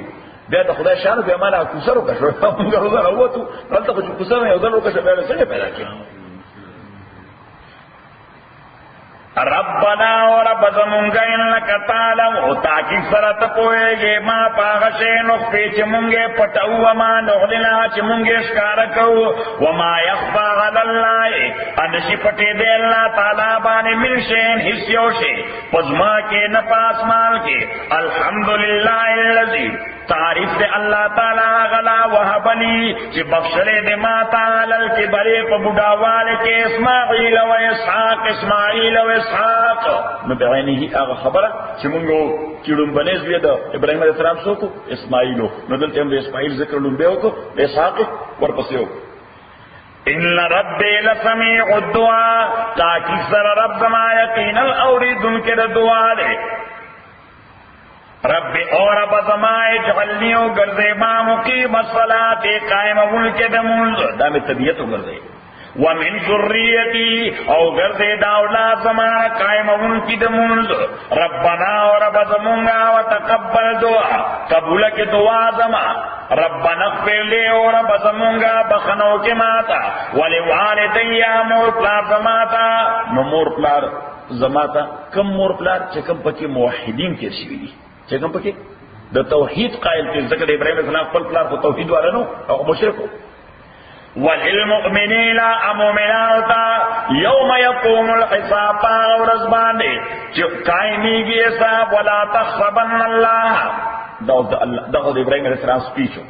بیا د خدای شان بیا مالا کوسر وکړو موږ راوته دلته چې کوسر یو ځل وکړو بیا څه پیدا کړ ربنا و رب زمونگا انکا تعلم او تاکی سرت پوئیگی ما پاغشی نخفی چی منگی پتاو وما نغلنا چی منگی شکارکو وما یخفا غل اللہ انشی پتی دے اللہ تعالی بانی ملشین حسیوشی پزما کے نپاس مال کے الحمدللہ اللذی تعریف دے اللہ تعالی غلا وحبلی چی بخشلے دے ما تعالی کی بری پا بڑاوالے کے اسماعیل و اسحاق اسماعیل و اسحاق نو بعینه هغه خبره چې موږ کیډم بنیز وی د ابراهیم علیه السلام سوکو اسماعیلو نو دلته هم د اسماعیل ذکر لومبه وکړو د اسحاق ورپسې وکړو ان ربي لسميع الدعاء تاکي سر رب ما یقینا اوریدن کې د دعا ده رب اور رب زما اجعلني وغرزه ما مقيم الصلاه قائم ملک د مول دا مې طبيعت وغرزه ومن ذریتی او گردے داولا زمان قائم انکی دمونز ربنا و رب زمونگا و تقبل دعا قبول کی دعا زمان ربنا اغفر لے و رب زمونگا بخنو کی ماتا ولی والدی مور پلار زماتا نو مور پلار زماتا کم مور پلار چکم پکی موحدین تیر شوی دی چکم پکی دا توحید قائل تیر ذکر ابراہیم علیہ السلام پل پلار کو توحید والا نو او مشرکو وللمؤمنین امومنانتا یوم یقوم الحساب ورزبان قائمی گی حساب ولا تخصبن اللہ دعوت ابراہیم علیہ السلام سپیچو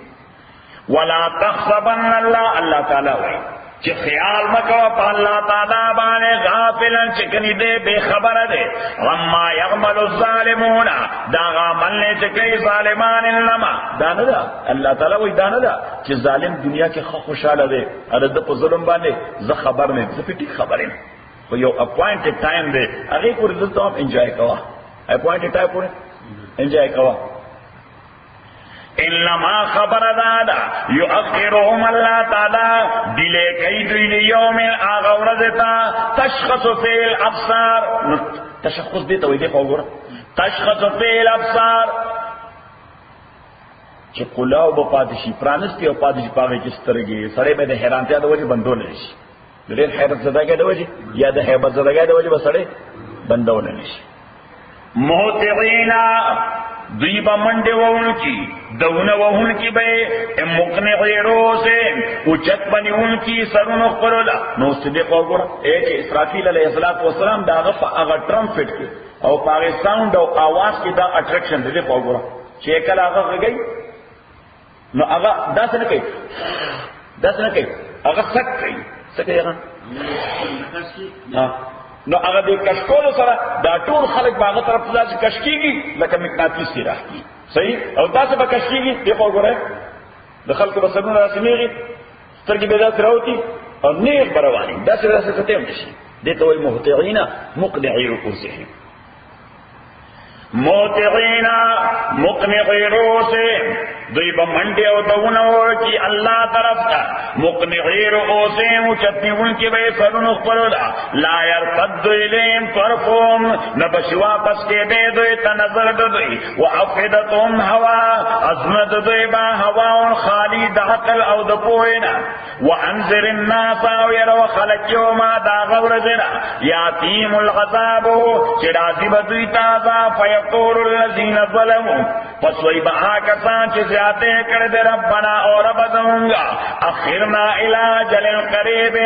ولا تخصبن اللہ تعالی ہوئی کہ خیال مکو پا اللہ تعالی بانے غافلا چکنی دے بے خبر دے غما یغمل الظالمون دا غاملنے چکی ظالمان انما دانا اللہ تعالی وی دانا کہ ظالم دنیا کے خوشحال دے ارد پا ظلم بانے ز خبر میں زفیٹی خبریں وہ یو اپوائنٹڈ ٹائم دے اگے کو رزلت ہم انجوائے کوا اپوائنٹڈ ٹائم کو انجوائے کوا انما خبر دادا یؤخرهم اللہ تعالی دلے کئی دوی لیوم آغورزتا تشخص فی الابصار تشخص دیتا ہوئی دیکھو گورا تشخص فی الابصار چه قلاو با پادشی پرانستی و پادشی پاگی کس طرگی سڑے میں دے حیرانتی آدھا وجہ بندو نشی دیر حیرت زدگی دا وجہ یا دے حیبت زدگی دا وجہ بسڑے بندو نشی محتعینا دوی با منڈے وہن کی دون وہن کی بے مقنعی روزے اچت بنی ان کی سرون قرلا نو صدق وگورا ایک اسرافیل علیہ السلام دا غفا اگر ٹرمپٹ کے او پاگی ساؤنڈ او آواز کی دا اٹریکشن دے وگورا چیکل آغا گئی نو آغا دا سنکے آغا سکے آغا نو هغه د کشکولو سره دا ټول خلک باغ طرف ته ځي کشکیږي لکه مقناطیس کی راځي صحیح او تاسو به کشکیږي دی په ګوره د خلکو په سرونو راسمېږي سترګې به داسې راوتی او نیغ برواني داسې ته هم شي دې ته وایي مهطعین مقنعي رؤوسهم موتعین مقنعی رؤوسهم دوی با منڈے او دونو کی اللہ طرف تا مقنعی رؤوسهم چتنی ان کی بے سرون اخبرولا لا یرتد الیم طرفهم نبشی واپس کے دے دوی تنظر دوی وعفدتهم ہوا عظمت دوی با ہوا خالی دعقل او دپوئنا وانذر الناس او یرو خلقیو ما دا غورزنا یاتیم العذابو چرازی بدوی تازا فیقول الذین ظلموا فسوئی با کسان چیز زیادے کر دے ربنا اور رب دونگا اخرنا الى جل قریب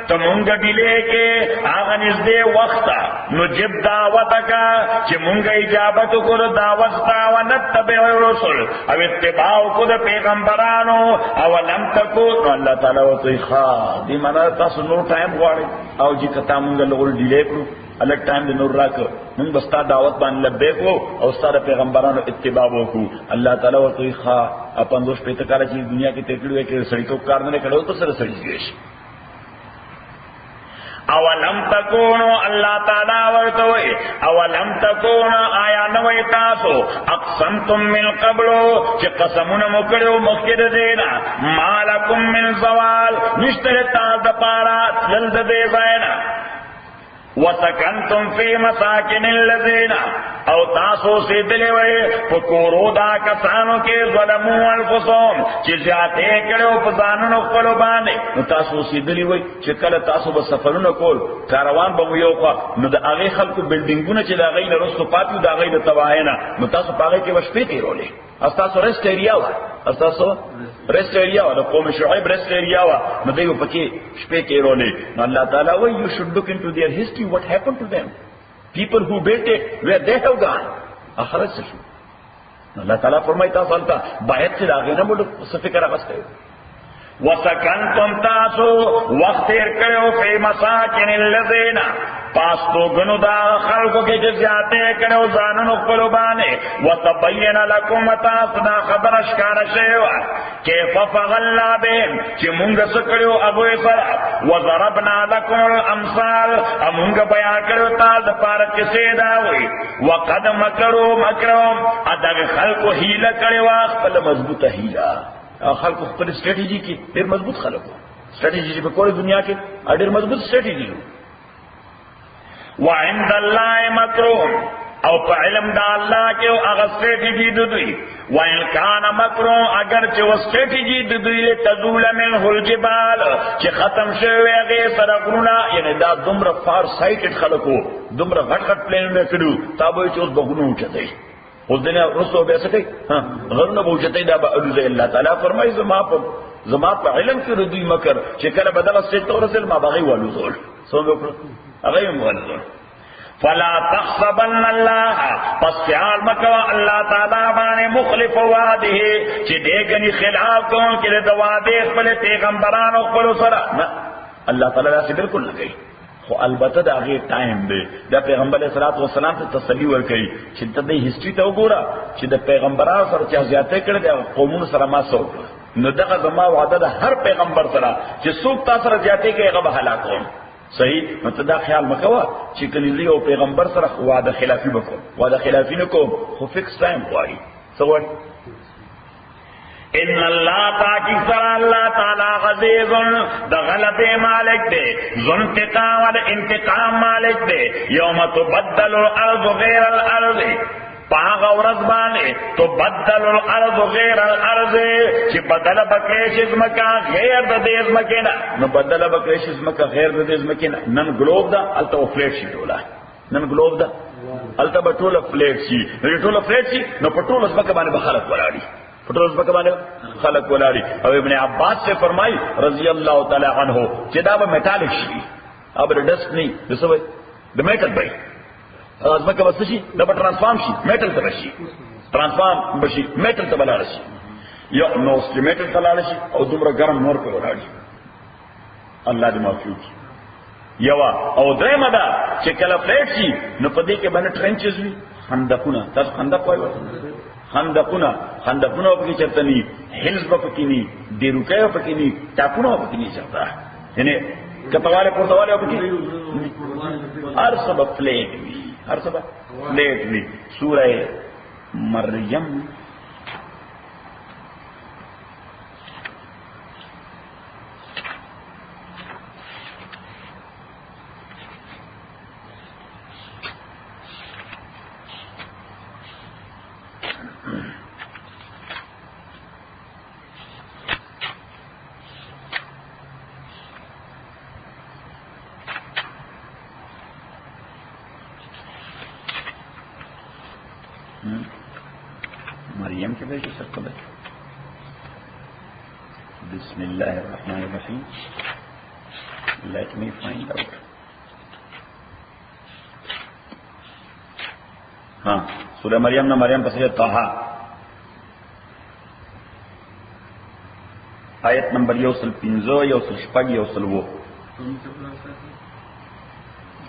تمونگا ڈلے کے آغنز دے وقتا نجب دعوتکا چی مونگا اجابت کر دعوستا ونتبع رسول او اتباع کر پیغمبرانو او لم تکو اللہ تعالیٰ وطوی خواه دی منا تاسو نور ٹائم گوارے او جی کتا مونگا لغل ڈلے کرو الګ ټایم د نور راکو موږ بستا دعوت باندې لبیک وو او ستاره پیغمبرانو اتباع وکړو الله تعالی ورته ښا اپن دوش په تکاله چې دنیا کې تکړه کې سړی تو کار نه کړو ته سره سړی شي اولم تکونو اللہ تعالی ورتوئی اولم کونو آیا نوی تاسو اقسمتم من قبلو چی قسمون مکڑو مخید دینا مالکم من زوال نشتر تاز دپارا تلد دے زائنا وسکنتم فی مساکن الذین او تاسو سیدلی وی فکورو دا کسانو کے ظلمو انفسهم چی زیادے کڑو پزانونو خپلو باندے نو تاسو سیدلی وی چی کل تاسو بسفرونو کول کاروان بمویو خوا نو دا اغی خلقو بلڈنگونا چی دا اغی نرستو پاتیو دا اغی نتوائینا نو تاسو پاگئی کے وشپی تیرو لے استاسو ریسٹ ایریا ہوا استاسو ریسٹ ایریا ہوا دا قوم شعیب ریسٹ ایریا ہوا نو دیو پکی شپی تیرو لے نو اللہ تعالیٰ وی you should look into their history what happened to them people who built it where they have gone آخرت سے شو اللہ تعالیٰ فرمائی تاسو التا باید سے لاغینا بولو سفکر اغسطے وسکنتم تاسو وقت تیر کرو فی مساکن الذین پاس تو گنو دا خلقو کے جزیاتے کرو زاننو قلوبانے وتبین لکم تاس دا خبر اشکار شیوا کیف فغلنا بهم چی منگ سکڑو ابو سرا وضربنا لکم الامثال امنگ بیان کرو تاز پارک سیداوی وقد مکرو مکرم اداگ خلقو حیلہ کرو اخبر مضبوط حیلہ خلق خپل اسٹریٹجی کی ډیر مضبوط خلق اسٹریٹجی په کول دنیا کې ډیر مضبوط اسٹریٹجی وعند الله مکرهم او په علم د الله کې او هغه اسٹریٹجی د دوی وان کان مکرهم اگر چې و اسٹریٹجی د دوی تزول منه الجبال چې ختم شوی هغه سرغونه یعنی دا دومره فار سایټډ خلقو دومره غټ غټ پلان نه کړو تابو چې اوس بغونو چته اس دنیا رسو بے سکے غرون بوجتے دا با علوزے اللہ تعالیٰ فرمائی زما پا علم کی ردوی مکر چکر بدل سجتو رسل ما باغی والوزول سو بکر اغیم والوزول فلا تخصبن اللہ پس خیال مکوا اللہ تعالیٰ بانے مخلف وعده چی دیگنی خلاف کون کے لئے دوادے اخبر پیغمبران اخبر سرا نا اللہ تعالیٰ سے بالکل نہ گئی خو البته دا غیر ټایم دی دا پیغمبر علیہ الصلوۃ والسلام ته تسلی ورکړي چې د دې هیستوري ته وګوره چې د پیغمبرانو سره چې زیاته کړي د قومونو سره ما څوک نو دغه زما وعده د هر پیغمبر سره چې څوک تاسو سره زیاته کوي هغه هلاکوم صحیح مته دا خیال مکوه چې کله یو پیغمبر سره وعده خلافی وکړو وعده خلافی نه کوم خو فکس ټایم غواړي څه ان اللہ تاکی سر اللہ تعالی غزیز دا غلط مالک دے ذوالانتقام و انتقام مالک دے یوم تبدل الارض غیر الارض پاغ ورځ باندې تبدل الارض غیر الارض چې بدل بکریش ازمکا غیر د دې ازمکې نه نو بدل بکریش ازمکا غیر د دې ازمکې نه نن ګلوب دا الته فلیټ شي ټوله نن ګلوب دا الته بټوله فلیټ شي نو ټوله فلیټ شي نو پټوله ازمکا باندې بخلق ولاړي پٹروز بکمانے خلق ولاری او ابن عباس سے فرمائی رضی اللہ تعالی عنہ چدا با میٹالک شی اب ڈسٹ نہیں جسو بھائی دا میٹل بھائی از مکہ بس شی دا با ٹرانسفارم شی میٹل تا بشی ٹرانسفارم بشی میٹل تا بلا رشی یا نوس جی میٹل تا لا رشی او دمرا گرم نور پر ولاری اللہ دی معفیو کی یوا او درم دا چکل فلیٹ شی نو پدی کے بنا ٹرینچز بھی خندقونا تاس خندق وائی خندقونا پکی چرتا نہیں ہلز با پکی نہیں دیروکے با پکی نہیں ٹاپونا با پکی نہیں چرتا یعنی کتوالے پورتوالے با پکی ہر سب فلیٹ بھی سورہ مریم مریم کے بیٹے سب کو بسم اللہ الرحمن الرحیم لیٹ می فائنڈ آؤٹ ہاں سورہ مریم نہ مریم پسے طہا آیت نمبر 115 116 117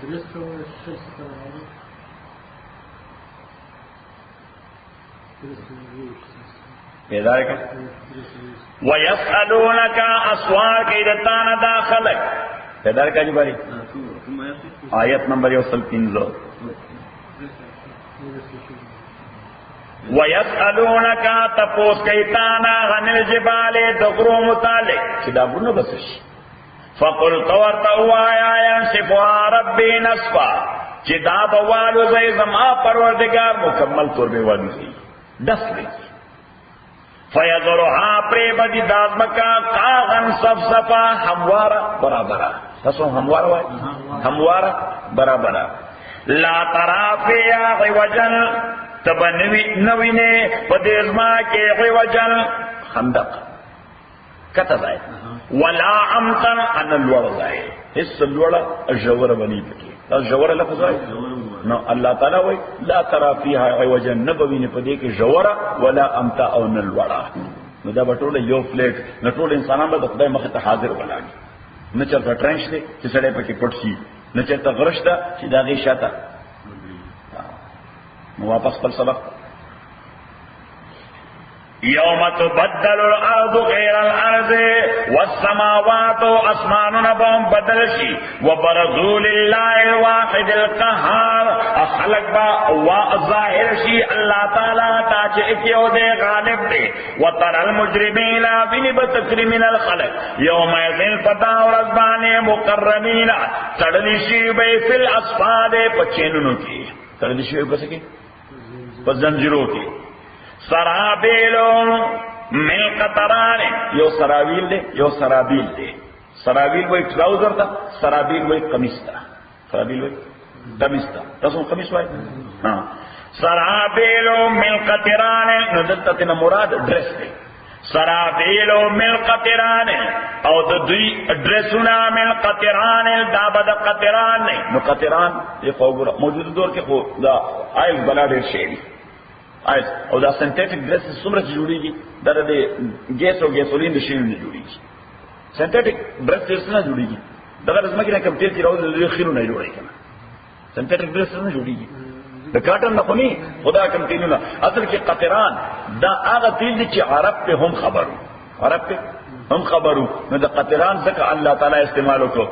درس کومه شخص کومه پیدا ہے وَيَسْأَلُونَكَ اسوار کی دتانا داخلک پیدا ہے جی باری آیت نمبر 103 وَيَسْأَلُونَكَ تپوس کیتانا غن الجبال دغرو متعلق چدا برنو بسش فقل تورتو آیا ینصفها ربی نصفا چدا بوالو زی زما پروردگار مکمل طور بے والو زی دس لئی فیذرها پریبدی دازمکا کاغن صفصفا ہموارا برابرا تسو ہموارا وائی ہموارا برابرا لا ترا فیا عوجن تب نوینے پدیزما کے عوجن خندق کتا زائے ولا عمتن ان الوڑ زائے اس الوڑ جور بنی پکی جور لفظ ہے نو اللہ تعالیٰ وی لا ترا فیہا عوجا نبوی نے پدے کہ جورا ولا امتا او نلوڑا نو دا بطول یو فلیٹ نطول انسانان با دا خدای مخت حاضر ولاگی نچلتا ٹرینچ دے چی سڑے پکی پٹ سی نچلتا غرش دا چی دا غیشا تا واپس پل سبق یوم تبدل الارض غیر الارض والسماوات اسماننا بهم بدلشی وبرزوا للہ الواحد القہار اخلق با ظاہر شی اللہ تعالی تاچ اکیو دے غالب دے وتر المجرمین بنب تکری من الخلق یوم یذن فتا ورزبان مقربین تڑلیشی بے فی الاسفاد پچیننو کی تڑلیشی بے پسکی پس زنجروں کی سرابیلو من قطران یو سراویل دے یو سرابیل دے سراویل وہ ایک ٹراؤزر تھا سرابیل وہ ایک قمیص تھا سرابیل وہ ایک قمیص تھا تسوں قمیص ہوئے ہاں سرابیلو من قطران نزلتا تینا مراد ڈریس دے سرابیلو من قطران او دوی ڈریسونا من قطران دابد قطران نہیں نو قطران یہ خوگورا موجود دور کے خو دا آئیز بلا دیر شیری آئیس او دا سنتیٹک ڈریس سمرہ چی جوڑی گی دا دا گیس و گیسولین دا شیرین دا جوڑی گی سنتیٹک ڈریس سرسنا جوڑی گی دا غیر ازمکی نا کم تیر کی راوز دا خیرو نا جوڑی کنا سنتیٹک ڈریس سرسنا جوڑی گی دا کارٹن نا خونی خدا کم تیرو نا اصل کی قطران دا آغا تیر دی چی عرب پہ ہم خبرو عرب پہ ہم خبرو نا دا قطران زکا اللہ تعالی استعمالو کو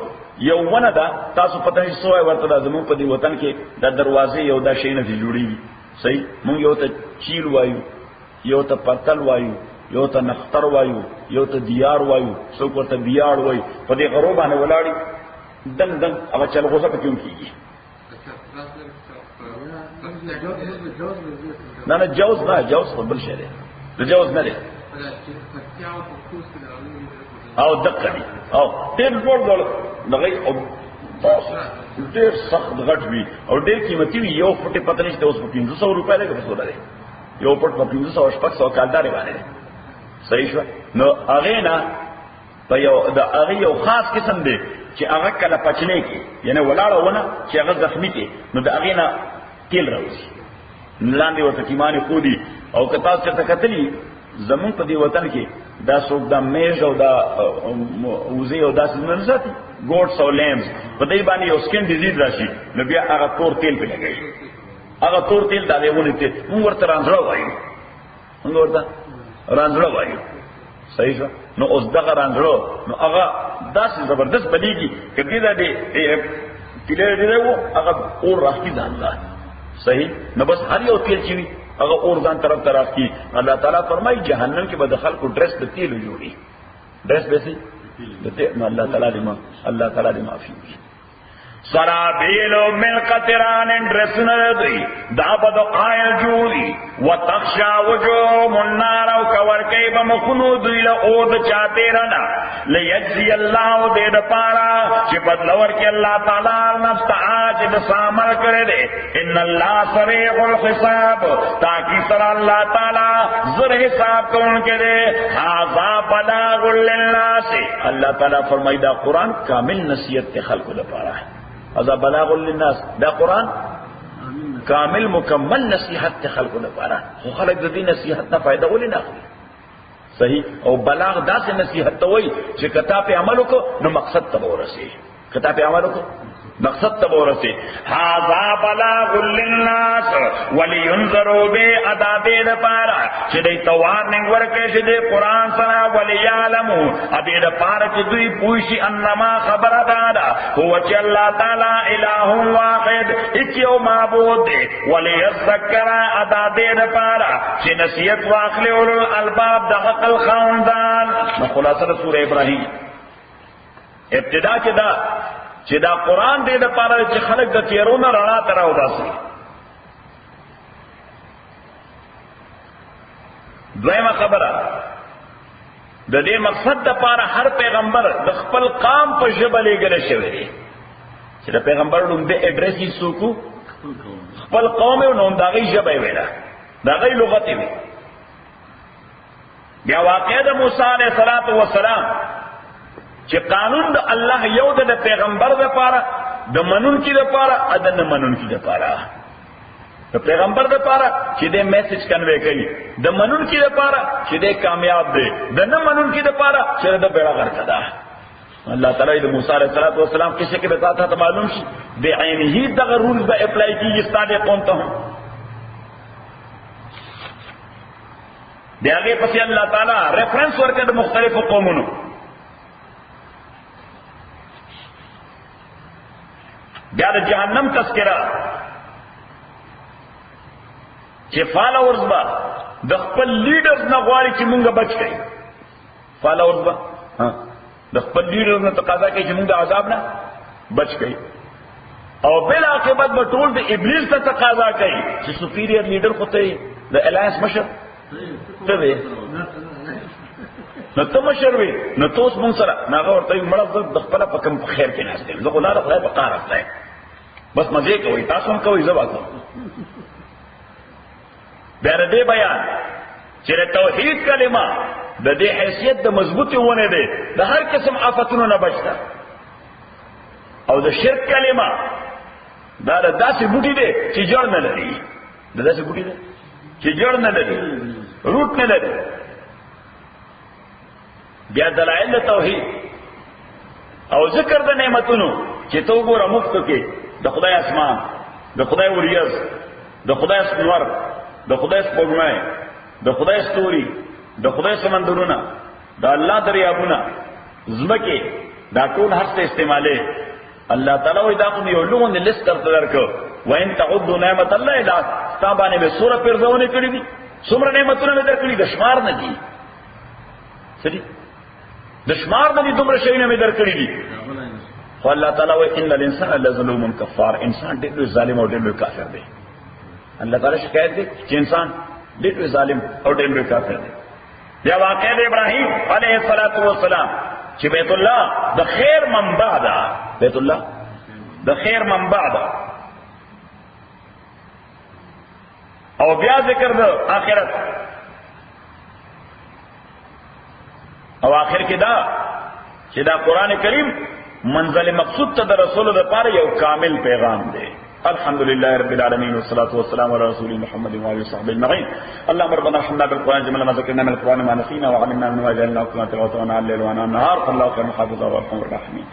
یو ون دا تاسو پتہ نہیں سوائے ورطا دا زمون پا دی وطن کے دا دروازے یو دا شینا تی جوڑی گی صحیح مونږ یو ته چیل وایو یو ته پرتل وایو یو ته نختر وایو یو ته دیار وایو څوک ورته بیاړ وایو په دې غرو باندې ولاړی دنګ دنګ هغه چل غوسه پکې کیږي نه جوز نه جوز خو بل شی دی د جوز نه دی او دقه دی او تیر ورډول دغه او ډیر سخت غټ وی او ډیر قیمتي وی یو فټه پته نشته اوس په 500 روپیا لګي په سودا دی یو پټ په 500 شپږ سو کالداري باندې صحیح شو نو هغه نه په یو د هغه یو خاص قسم دی چې هغه کله پچلې کی یعنی ولاړه ونه چې هغه زخمی دی نو د هغه نه تیل راوځي لاندې ورته کیمانه خودي او کتا چې تکتلی زمون په دې وطن کې دا څوک دا میز او دا وزي او دا څنګه ساتي ګوټس او لیمز په دې باندې یو سکن ډیزیز راشي نو بیا هغه تور تیل په لګي هغه تور تیل دا دیونه ته موږ ورته رانځړو وایو موږ ورته رانځړو وایو صحیح شو نو اوس دغه رانځړو نو هغه داسې زبردست بلیږي کدی دا دې تیل دې وو هغه اور راځي ځان صحیح نو بس هر یو تیل چوي هغه اور ځان طرف کی الله تعالی فرمایي جهنم کې به دخل کو ډریس د تیل جوړي ډریس به سي دته نو الله تعالی دې معافي سرابیلو من قطران ڈریسن ردی دابد آئل جوری وتخشا وجوم النار او کور کئی بمخنو دویل اود چاہتے رنا لیجزی اللہ دید پارا چی بدلور کی اللہ تعالی نفس آج دسامل کرے دے ان اللہ سریع الحساب تاکہ سر اللہ تعالی زر حساب کون کے دے حاضا بلاغ للناس اللہ تعالی فرمائی دا قرآن کامل نصیحت کے خلق دا پارا ہے ازا بلاغ للناس دا قرآن کامل مکمل نصیحت تے خلق نہ پارا خو خلق دی نصیحت نہ فائدہ ولی نہ اخلي صحیح او بلاغ دا سے نصیحت تو وہی کہ کتا پہ عمل کو نو مقصد تب ورسی کتا پہ عمل کو مقصد تب ورسي هذا بلاغ للناس ولينذروا به ادا دې لپاره چې دوی ته وارننګ ورکړي چې د قرآن سره وليعلموا ادې لپاره چې دوی پوښي انما خبر دادا هو چې الله تعالی اله واحد یو معبود دی وليذكر ادا دې لپاره چې نصیحت واخلي اولو الالباب د عقل خاوندان. خلاصه سوره ابراهیم ابتدا چې دا قرآن دې د پاره چې خلک د تیرونو رڼا ته راوباسي. دویمه خبره د دې مقصد د پاره هر پیغمبر د خپل قام په ژبه لېږل شوی دی چې د پیغمبر لومبه اډرس یې څوک خپل قوم او نوم داغي ژبه ویلا داغي لغت وی. بیا واقع د موسی علیه السلام چې قانون د الله یو د پیغمبر لپاره د منونکي لپاره د نه منونکي لپاره د پیغمبر لپاره چې د میسج کنوي کوي د منونکي لپاره چې د کامیاب دی د نه منونکي لپاره چې د بیړه غرق ده. الله تعالی د موسی علیه السلام کیسه کې بتاتا ته معلوم شي بعینه دغه رولز به اپلای کیږي ستاسو قوم ته. دغه پسې الله تعالی ریفرنس ورکړي د مختلفو قومونو. بیا د جهنم تذکرہ چې فالوورز با د خپل لیډرز نه غواړي چې مونږه بچ کړي. فالوورز با د خپل لیډرز نه تقاضا کوي چې مونږه عذاب نه بچ کړي او بل عاقبت به ټول د ابلیس ته تقاضا کوي چې سپیریئر لیډر خو ته د الائنس مشر ته وي نو ته مشر وي نو توس مونږ سره ناغه ورته مړه د خپل په کوم خیر کې ناست دي زه خو نه خدای په قار راځم بس مزه کوي تاسو هم کوي زه واځم. بیا دې بیان چې توحید کلمه د دې حیثیت د مضبوطی ونه ده د هر قسم آفتونو نه بچتا او د شرک کلمه دا داسې بوټي ده چې جوړ نه لري داسې بوټي ده چې جوړ نه لري روټ نه لري. بیا دلائل توحید او ذکر د نعمتونو چې تو ګوره مفت کې د خدای اسمان د خدای وریاض د خدای سنور د خدای سپوږمۍ د خدای ستوري د خدای سمندرونه د الله دریابونه زمکه دا ټول هر څه استعماله الله تعالی وي دا کوم یو لون لیست درکو وان تعدوا نعمت الله الا تابانه به سوره پرځونه کړی دي څومره نعمتونه مې درکړي د شمار نه دي سړي د شمار نه دي دومره شیونه مې درکړي دي. خو الله تعالی وي ان الانسان لظلوم کفار انسان ډېر ظالم او ډېر کافر دی. الله تعالی شکایت دی چې انسان ډېر ظالم او ډېر کافر دی. بیا واقع د ابراهیم علیه السلام چې بیت الله د خیر منبع ده بیت الله د خیر منبع ده او بیا ذکر د آخرت او آخر کې دا چې دا قران کریم منزل مقصود ته د رسول لپاره یو کامل پیغام دی. الحمد لله رب العالمين والصلاة والسلام على رسول محمد وآله وصحبه أجمعين. اللهم ربنا ارحمنا بالقرآن جميعا ما ذكرنا من القرآن ما نسينا وعلمنا من ما جهلنا وكما تلاوته عن الليل وعن النهار فالله خير حافظا وارحم الراحمين.